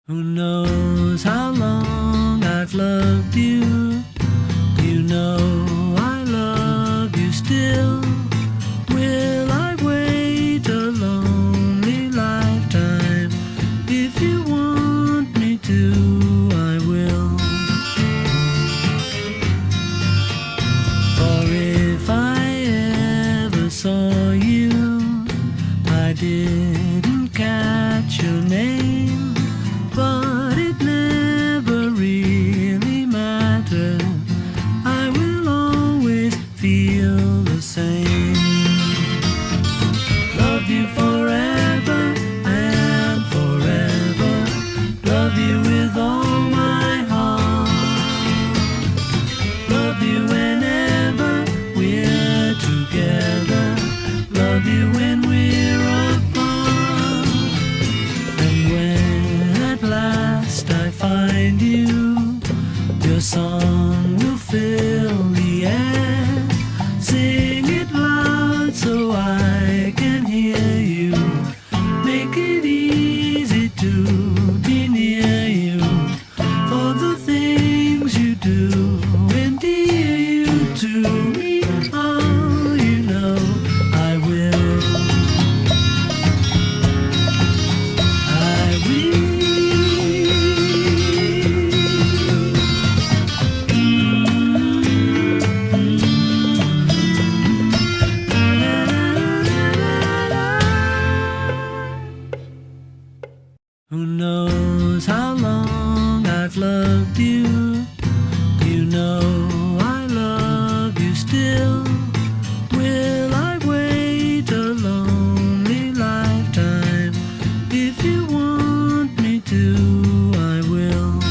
Who knows how long I've loved you? You know I love you still. Will I wait a lonely lifetime? If you want me to, I will. For if I ever saw you, I didn't catch your name. But it never really mattered. I will always feel the same. Love you forever and forever. Love you with all my heart. Love you whenever we're together. Love you when we're apart. And when at last I find you, your song will fill the air. Sing it loud so I can hear you. Make it easy to be near you. For the things you do endear you to me. Oh, you know I will. I will. Who knows how long I've loved you? You know I love you still. Will I wait a lonely lifetime? If you want me to, I will.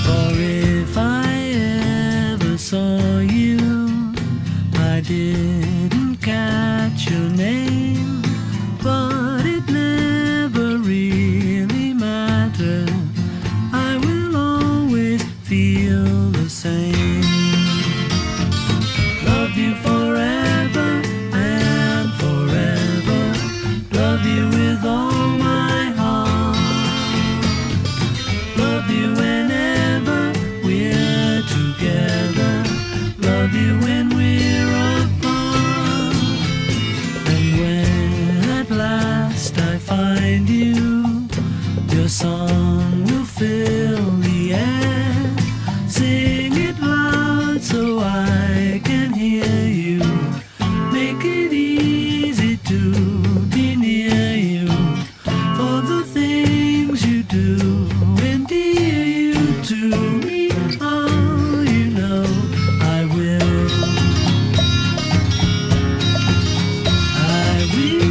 For if I ever saw you, I didn't catch your name. But it never really mattered. I will always feel the same. Love you forever and forever. Love you with all my heart. Love you whenever we're together. Love you when we're apart. And when at last I find you, your song will fill the air. Sing it loud so I can hear you. Make it easy to be near you. For the things you do endear you to me. Oh, you know I will. I will.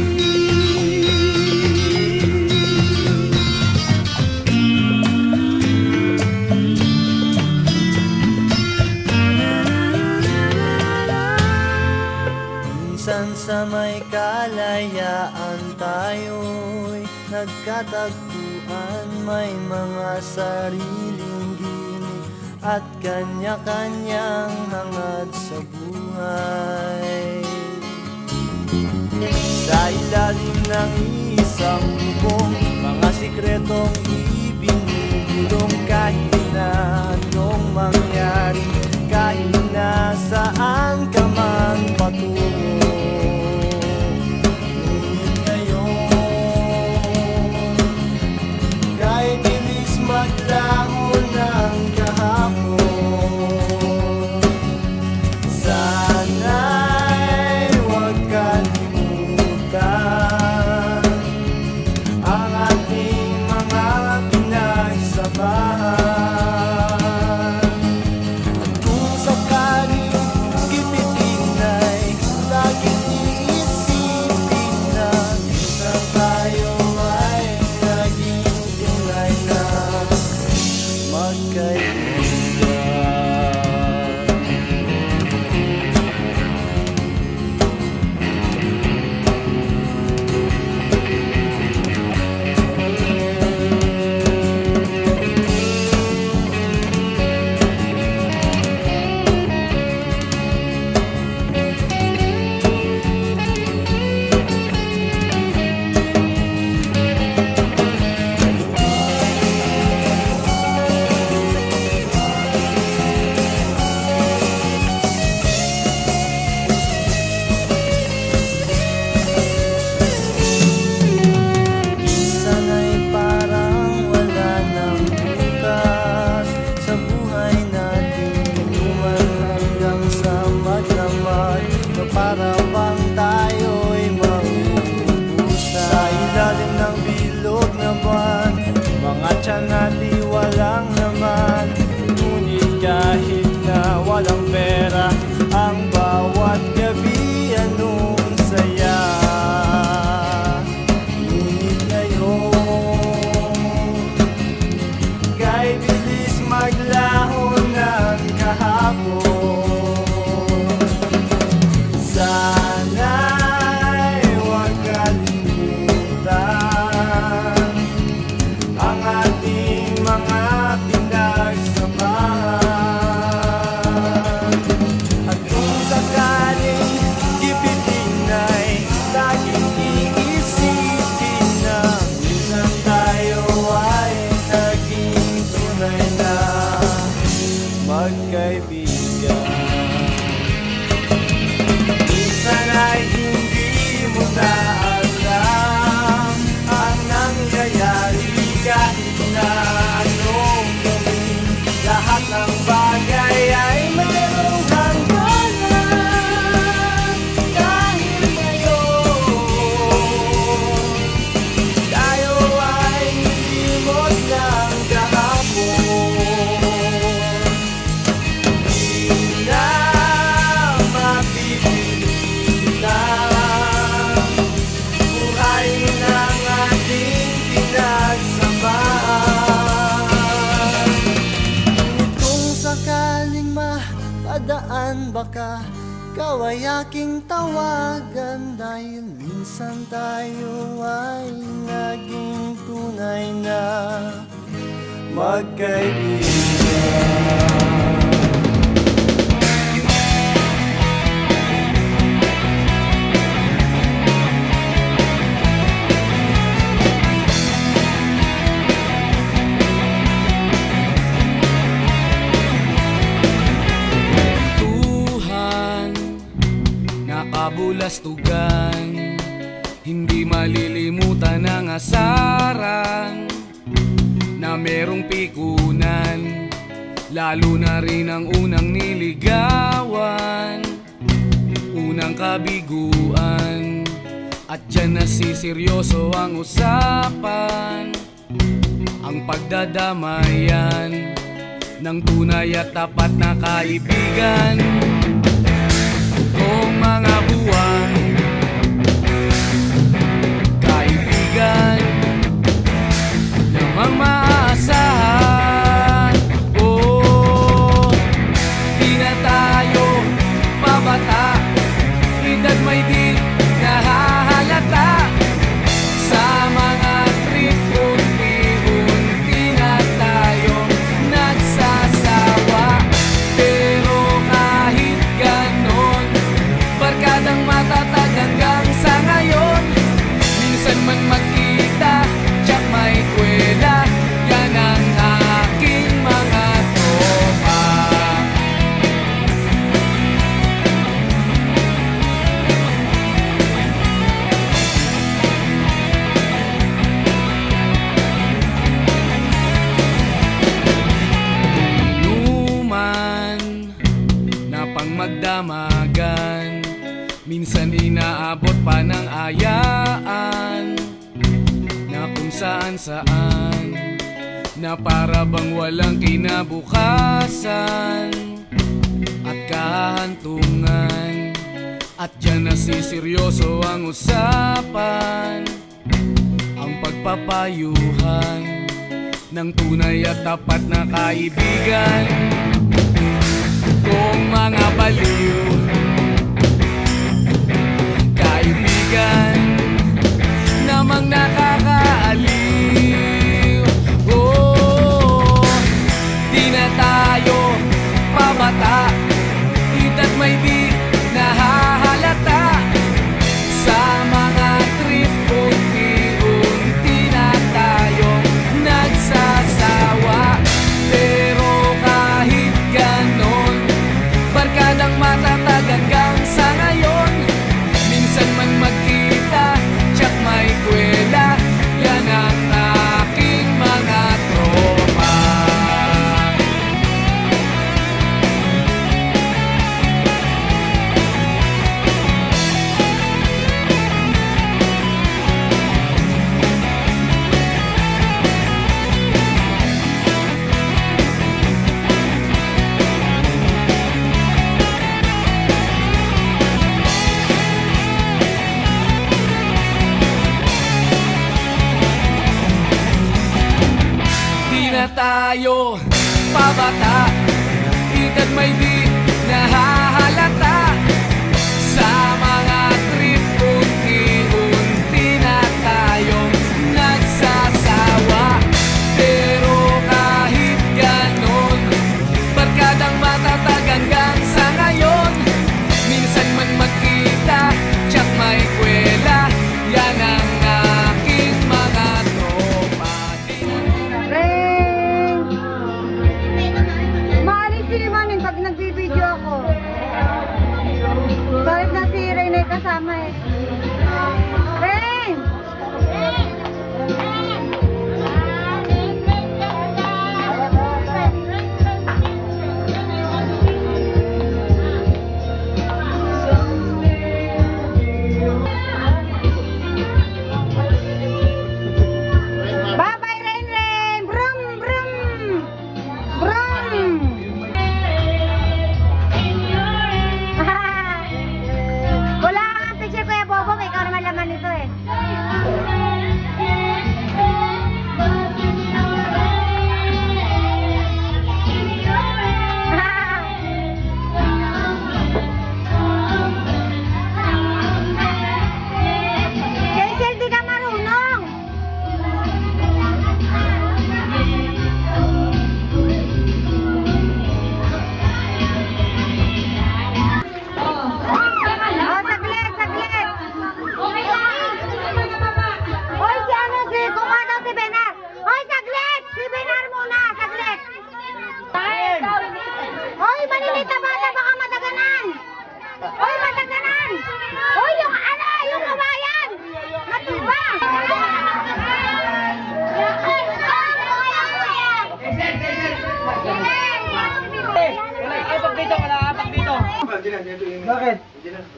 Minsan sa may kalayaan tayo'y nagkatagpuan. May mga sariling ginig at kanya-kanyang hangad sa buhay. Sa ilalim ng isang bubong, mga sikretong ibinubulong. Kahit na anong mangyari, kahit na saan ka man patungo. Ngunit ngayon, kahit inis maglaho ng kahapon, sana'y huwag kalimutan ang ating mga pinagsamahan. Kung sakaling gipitin ay ka, ikaw ay aking tawagan. Dahil minsan tayo ay naging tunay na magkaibigan. Nakabulastugan, hindi malilimutan ang asaran na merong pikunan, lalo na rin ang unang niligawan, unang kabiguan, at dyan nasiseryoso ang usapan, ang pagdadamayan ng tunay at tapat na kaibigan. Kung mga buwan, kaibigan, namang maaasahan. Oh, di na tayo pabata, edad may di nahahalata. Sa mga trip, unti-unti na tayo nagsasawa. Pero kahit ganon, barkadang matatag hanggang sa ngayon. Minsan man magkita, tsak may kwela, yan ang aking mga tropa. Inuman na pang magdamagan, minsan inaabot pa ng ayaan, na kung saan-saan, na para bang walang kinabukasan at kahantungan. At dyan nasiseryoso ang usapan, ang pagpapayuhan ng tunay at tapat na kaibigan. Kung mga baliw, kaibigan, namang nakakaaliw. Oh, di na tayo pabata, edad may di nahahalata. Sa mga trip, unti-unti na tayo nagsasawa. Pero kahit ganon, barkadang matatag hanggang sa ngayon. Minsan man magkita, tsak may kwela, yan ang aking mga tropa. Na tayo pabata, edad may di nahahalata. Sa mga trip, unti-unti na tayong nagsasawa. Pero kahit ganon, barkadang matatag hanggang sa ngayon. Minsan man magkita, tsak may kwela, yan ang aking mga tropa. Maalis si Maning pag nagbibideo ako. Bakit?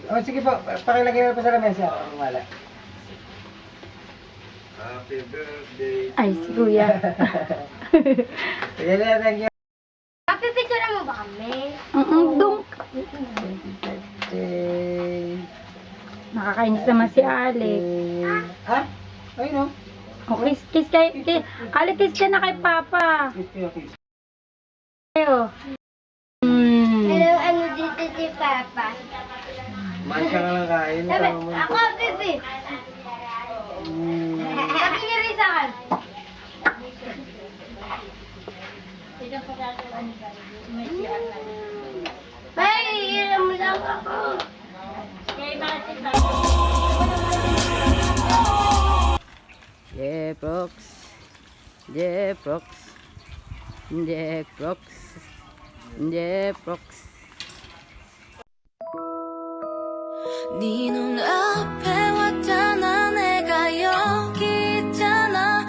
Oh, sige po, pakilagay mo pa sa lamesa. Wala. Happy birthday. Ay, si Kuya. Sige na, thank you. Mapipicture mo ba kami? Dong. Eh, Nakakainis naman si Alex. ha? Ay, no? O, kiss Alex, kiss ka na kay Papa. Ayo. Hello, ano dito si Papa? Kumain ka nga lang kain. Sabi, ako, Bibi. Sabi niya rin sa akin. Ay, iiram mo lang ako. Jeprox. Jeprox. Jeprox. Jeprox. 네 눈앞에 왔잖아 내가 여기 있잖아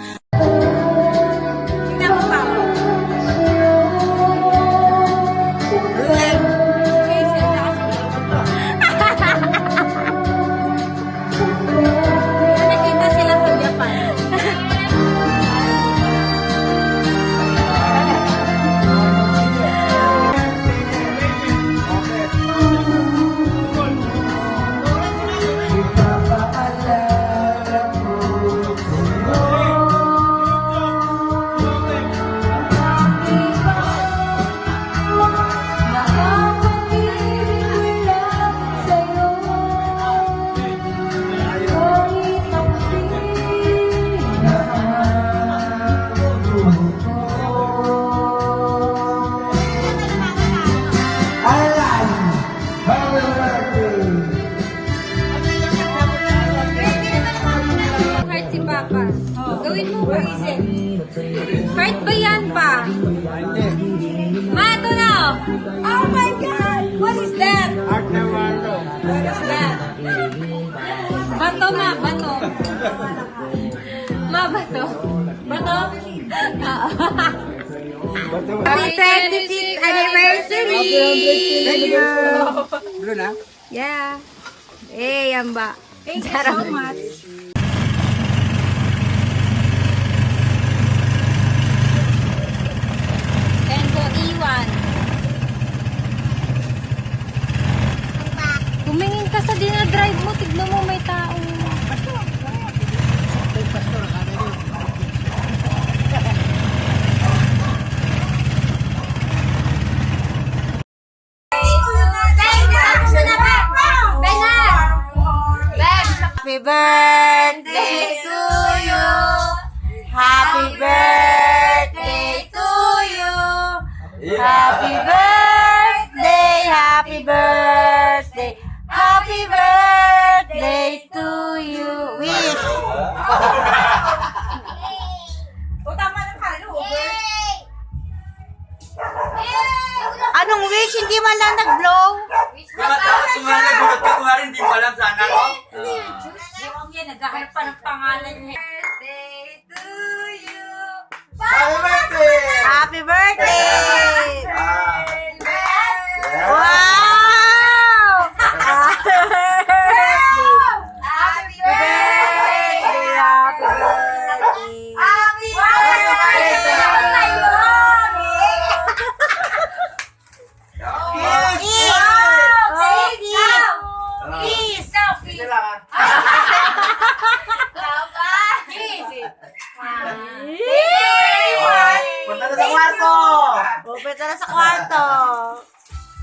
nakita sila sa Japan. Heart si Papa. Oh, gawin mo pa isip. Heart ba yan pa? Ma, ito na oh. Oh my God! What is that? Art na walo. What is that? Bato ma, bato. Ma, bato. Bato? Happy 25th anniversary! Blue na? Yeah. Eh, yan ba? Thank you so much. Enzo Iwan. Tumingin ka sa dinadrive mo, tignan mo may tao. Happy birthday to you. Happy birthday to you. Happy birthday, happy birthday, happy birthday to you. Wish. Anong wish? Hindi man lang nag-blow? Hindi mo alam sana ko? Naghahanap pa ng pangalan niya. Birthday to you. Happy birthday! Happy birthday! Wow! Happy birthday! Happy birthday! Happy birthday! Happy Punta na sa kwarto! Pupunta na sa kwarto.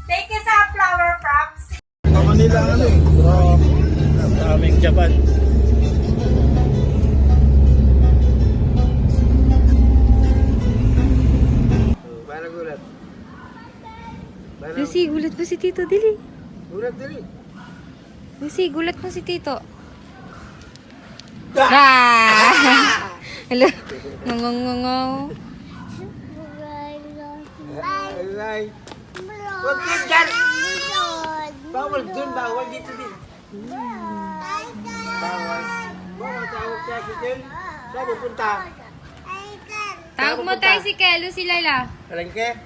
Thank you sa flower props. Manila ano eh. Aming Japan. Para gulat. Lucy, gulat mo si Tito, dili. Gulat dali. Lucy, gulat mo si Tito. Ah! Hello. Ngongongongo. Ay. Huwag ka dyan. Bawal dun, bawal dito din. Bawal. Bawal tawag siya si Kel. Saan pupunta? Tawag mo tricycle, Lucy Laila. Palengke?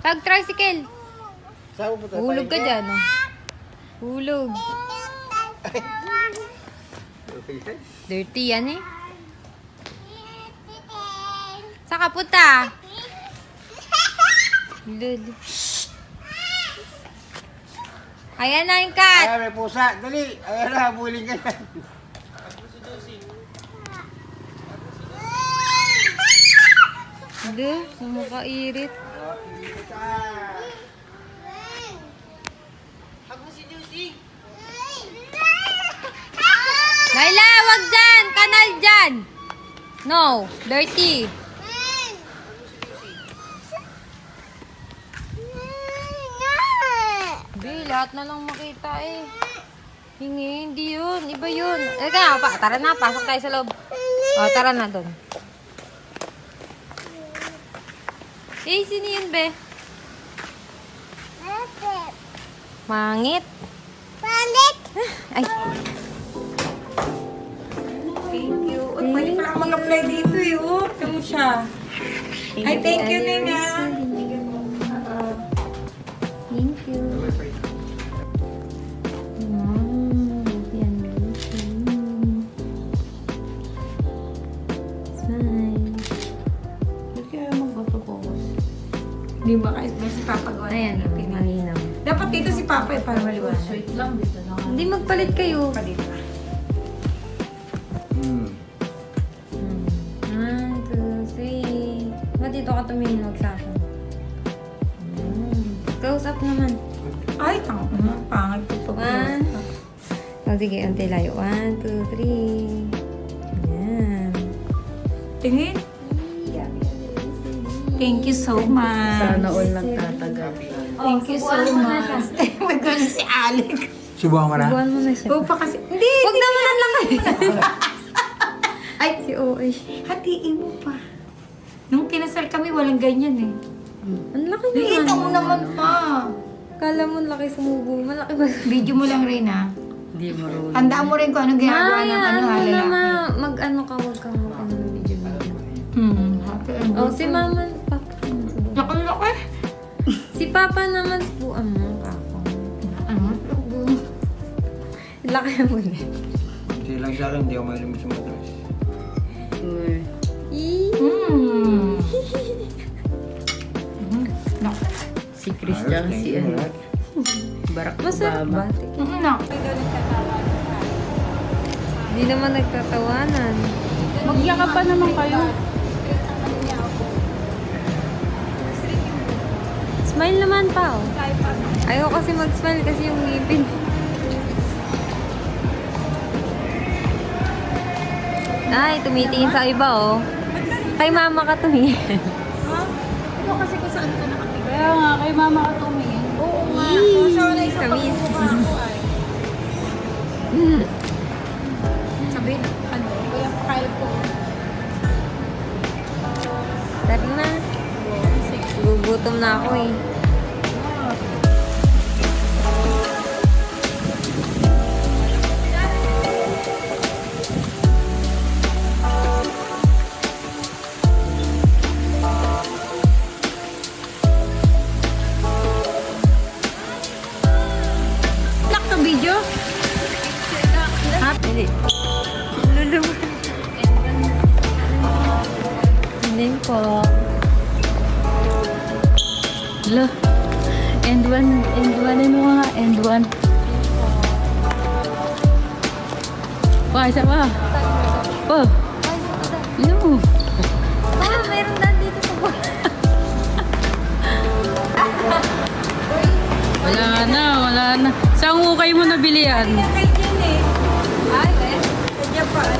Tawag tricycle. Saan pupunta? Hulog ka dyan, oh. Hulog. Dirty yan eh. Saan ka punta? Lulu. Ayan na yung cat. Ay, may pusa. Dali. Ayan na, buling ka na. Lulu, sumakairit. Laila, wag dyan! Kanal dyan! No, dirty. Hindi, lahat na lang makita eh. Hingi, hindi yun. Iba yun. Eka, tara na, pasok tayo sa loob. O, tara na doon. Eh, sino yun, be? Mangit. Ay. Thank you. Uy, pwede pala ako mag-apply dito eh. Oh, kamu siya. Ay, thank you, Nina. Thank you. Smile. Ba't kaya magpapapokos? Hindi ba kahit may si Papa gawa? Ayan, malinaw. Dapat dito si Papa eh, para maliwanag. Sweet lang dito na. Hindi magpalit kayo. Pa dito. One, two, three. Ba't dito ka tumingin? Huwag sa akin. Close up naman. Ay, tanga na. Pangit po pa. One. O, sige, unti layo. One, two, three. Ayan. Tingin. Thank you so much. Sana all nagtatagal. Thank you so much. May gusto si Alec. Subuhan mo na. Buwan mo na siya. Oo pa kasi. Hindi. Huwag naman ang laki. Ay, si OA. Hatiin mo pa. Nung kinasal kami, walang ganyan eh. Ang laki Nakita mo naman. naman pa. Kala mo laki sumubo. Malaki ba? Video mo lang rin ha. Hindi marunong. Tandaan mo rin kung anong ginagawa ng ano ha, ano lalaki. mag-ano ka, huwag kang mag-ano ng video. Happy Oh, si mama, papa. Laki-laki. Si papa naman, buwan mo, kako. Ano? Laki mo din. Hindi lang siya lang, hindi ako mahilig sa mataas. Si Chris lang si ano. Barack Masarap Obama. ba? Hindi naman nagtatawanan. Magyakap pa naman kayo. Smile naman pa, oh. Ayaw kasi mag-smile kasi yung ngipin. Ay, tumitingin sa iba, oh. Kay mama ka tumingin. Ito kasi kung saan ka nakatingin. Kaya nga, kay mama ka tumingin. Oo nga. So, sanay sa Kamis. pagkukuha ko ay. Sabi, ano, kaya pakailap ko. Tara na. Gugutom na ako, eh. Lock the video? Hindi. Lulu. Hindi po. Lo. And one ano nga, and one. Pa, isa pa. Pa. Yo. Ah, meron na dito sa buwan. Wala na. Saan ukay mo nabili yan? Kay Jen eh. Ay, eh. Sa Japan.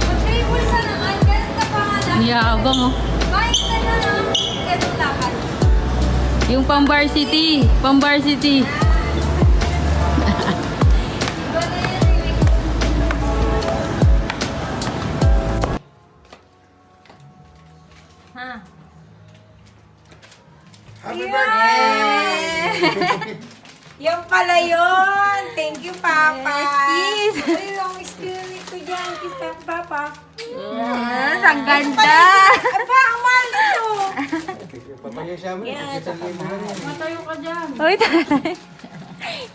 Mag-table ka naman. Ganun ka pa nga lang. Niyabang oh. Kahit na lang. Ganun lakad. Yung Pambar City. Pambar City. Iba na yan, eh. Ha? Happy birthday! Yan pala yun. Thank you, Papa. Yes, kiss. Ay, yung spirit ko dyan. Kiss ka, Papa. Yes, ang ganda. Aba, ang mahal nito. Papaya siya mo. Yeah, Kita mo. Matayo ka dyan. Uy, taray.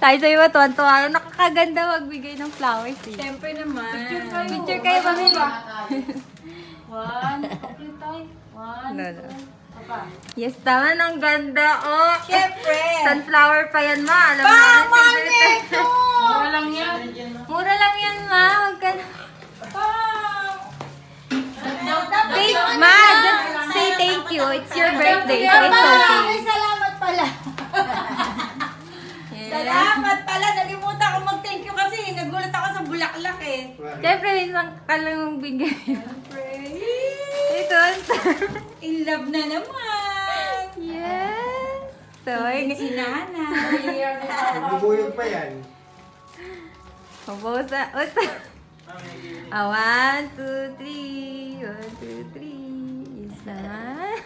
Tayo sa'yo ba, tuwan-tuwa. Nakakaganda magbigay ng flowers eh. Siyempre naman. Picture kayo ba, Mila? One. Okay, tayo. One. Lolo. Yes, tama. Ang ganda, oh. Siyempre. Sunflower pa yan, ma. Alam natin. Favorite. Mura lang yan. Mura lang yan, ma. Huwag ka na. Ma, just say thank you. It's your birthday, so it's okay. Salamat pala. Salamat pala. Nalimutan ko mag-thank you kasi nagulat ako sa bulaklak eh. Siyempre, isang kalang bigay. Ito. In love na naman. Yes. So, Si nanay. Bubuyog pa yan. Pabosa. Ah, 1, 2, 3. 1, 2, 3. Yes naman.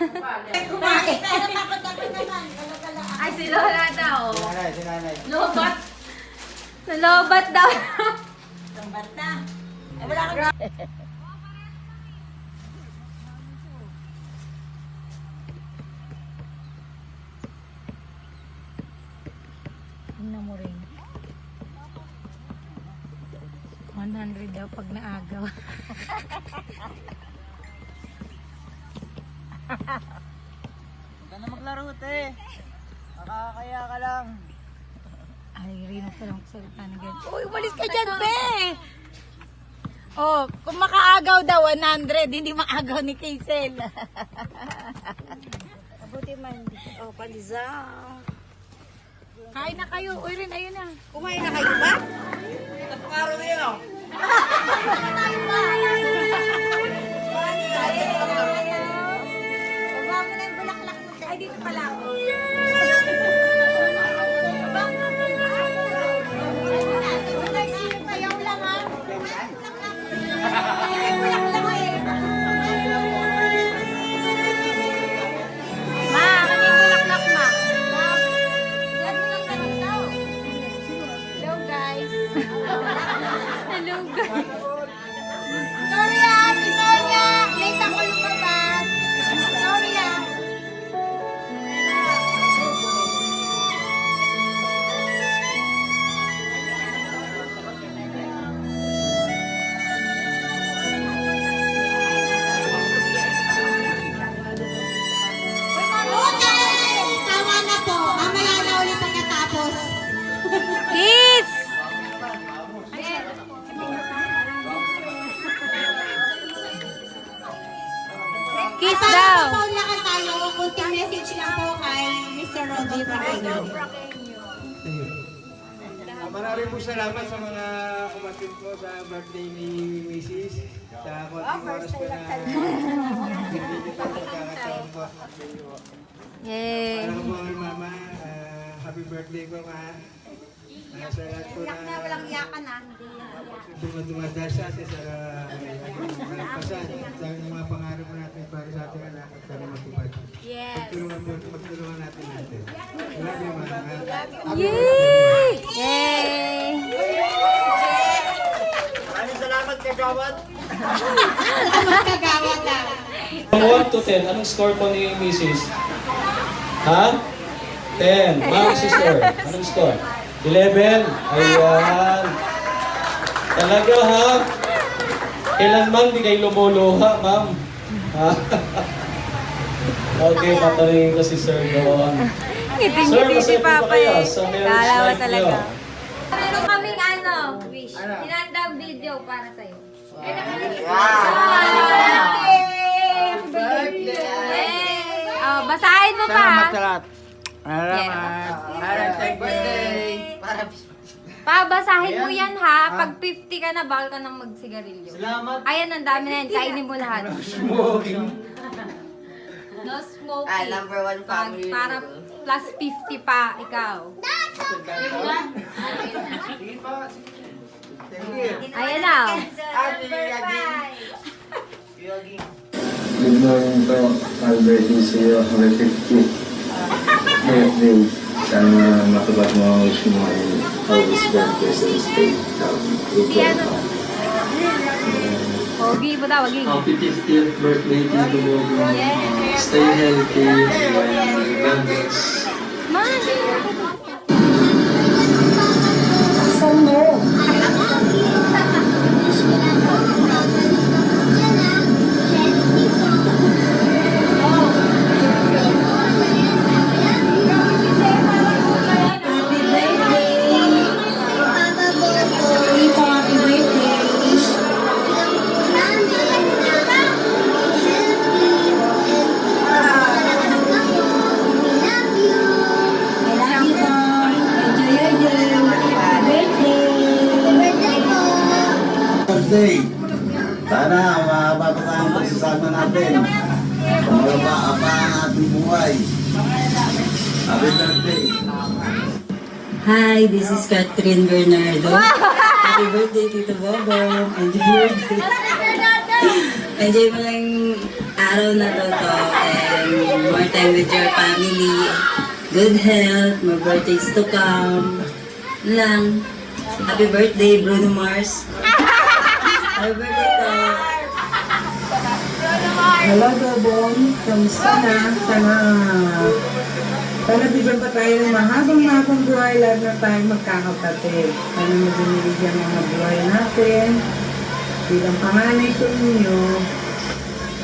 Kumain. Ay, si Lola daw. Si nanay. Lobat. Nalobat daw. Lobat na. Ay, wala kang... Tingnan mo rin. 100 daw pag naagaw. Huwag ka na maglaro, te. Nakakaya ka lang. Ay, rin ka lang salita na ganyan. Uy, umalis ka dyan, be! Oh, kung makaagaw daw, 100. Hindi maagaw ni Kaisel. Mabuti man. Oh, palizaw. Kain na kayo. Uy, rin, ayun na. Kumain na kayo ba? Araw na yun, oh. Ay, dito pala ako. Ma, ano yung bulaklak, ma? Hello guys. Hello, guys. Sorry Ate Sonia. Late ako lumabas. Sorry Tama na po. Mamaya na ulit pagkatapos. Kiss! Kiss Para daw. papaulakan tayo, kunting message lang po kay Mr. Roddy Praqueño. Maraming po salamat sa mga umatid po sa birthday ni Mrs. Sa konting oras po na hindi nyo po pagkakataon po. Yay. Para po kay Mama, happy birthday po, ma. Sa lahat po na Walang iyakan na. dumadal sa atin sa kalagpasan. Sa mga pangarap natin para sa ating anak at sana matupad. Yes. Magtulungan natin natin. Love you, Mama. Yay! Yay! Maraming salamat, Kagawad. Kagawad na. From 1 to 10, anong score po ni Mrs.? Ha? 10. Ma'am, sister, anong score? 11. Ayan. Talaga, ha? Kailanman di kayo lumuluha, ma'am. Ha? Okay, patanungin ko si Sir doon. Ngiting-ngiti si masaya po ba Papa kayo eh. sa marriage Kalawa life talaga. niyo? Meron kaming wish. Hinandang video para sa'yo. Yay! Oh, basahin mo pa. Salamat sa lahat. Happy birthday. Pabasahin mo yan ha. Pag 50 ka na, bawal ka nang magsigarilyo. Salamat. Ayan, ang dami na yan. Kainin mo lahat. Smoking. No smoking. Ah, number one family Para rule. plus 50 pa, ikaw. Thank you. Ayan na. Good morning po, Albert Isio, happy 50th birthday. Sana matupad mo ang wish mo ay always birthday sa stay. Si ano? Pogi mo daw, waging. Happy 50th birthday to you. Yes. Stay healthy and God bless. Man! Birthday. Sana mababa ang pagsasama natin. Pumaba ang ating buhay. Happy birthday. Hi, this is Catherine Bernardo. Happy birthday, Tito Bobo. Enjoy birthday. Enjoy mo lang yung araw na to and more time with your family. Good health, more birthdays to come. Lang. Happy birthday, Bruno Mars. Happy birthday to. Hello, Dobong. Kamusta na? Sana bigyan pa tayo ng mahabang buhay, lahat na tayong magkakapatid. Sana magbinibigyan ng mga buhay natin. Bilang panganay sa inyo,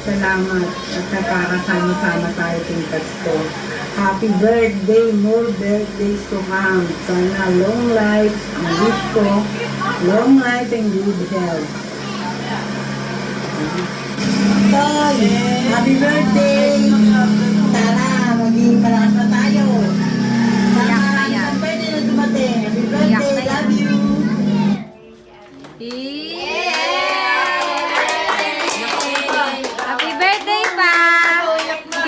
salamat at nakakasama-sama tayo ting Pasko. Happy birthday, more birthdays to come. Sana long life, ang wish ko, long life and good health. Toy, happy birthday! Sana maging malakas na tayo. Sana marami kang pwede na dumating. Happy birthday, love you! Happy birthday pa!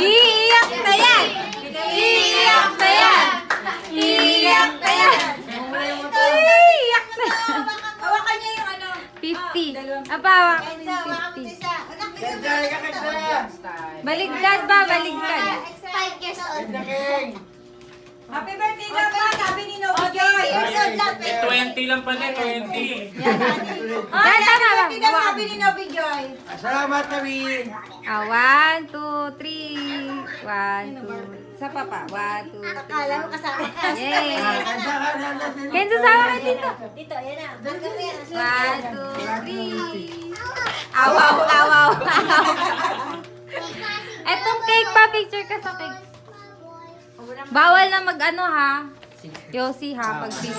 Iiyak na yan! Iiyak na yan! Iiyak na yan! Iiyak na yan! Hawakan niyo yung ano. 50. Apa, hawakan mo yung 50. Baligtad ba? Baligtad. 5 years old. Happy birthday daw pa, sabi ni Nova Joy. 20 lang pala, 20. Ah, tama ba? Happy birthday daw, sabi ni Nova Joy. Salamat kami! 1, 2, 3. 1, 2. Sa papa. 1, 2, 3. Akala ko kasama ka. Yay! Kenzo, sama ka dito. Dito, yan na. Bago mo yan. 1, 2, 3. Awaw, awaw. Etong cake pa, picture ka sa cake. Bawal na mag-ano ha. Yossi ha, pag 50.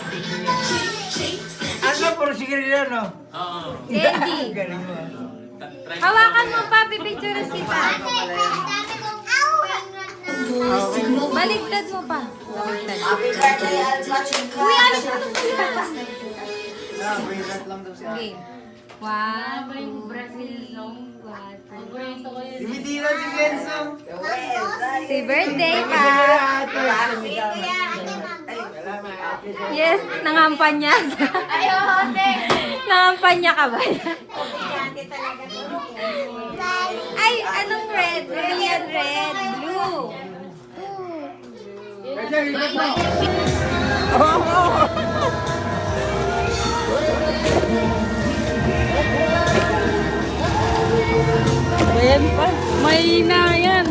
Ano, puro sigarilyo, no? Candy. Galing mo. Hawakan mo pa, pipicture kita. Baligtad mo pa. Baligtad. Uy, ano siya? Okay. 1, 2, 3, 4. Dimitira si Kenzo. Happy birthday ka! Yes, nangampanya. Nangampanya ka ba? Ay, anong red? Ano yan, red? Blue. Ayan pa. Mahina yan.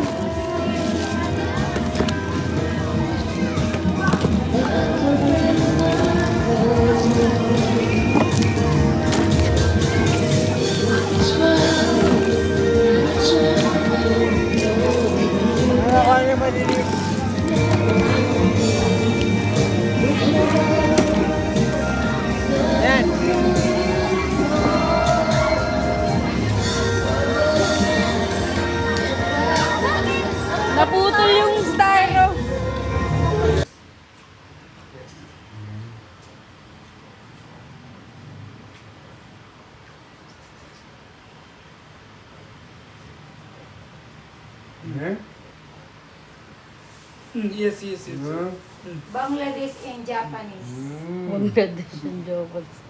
Naputol yung styro. Yes. Bangladesh and Japanese. Bangladesh and Japanese.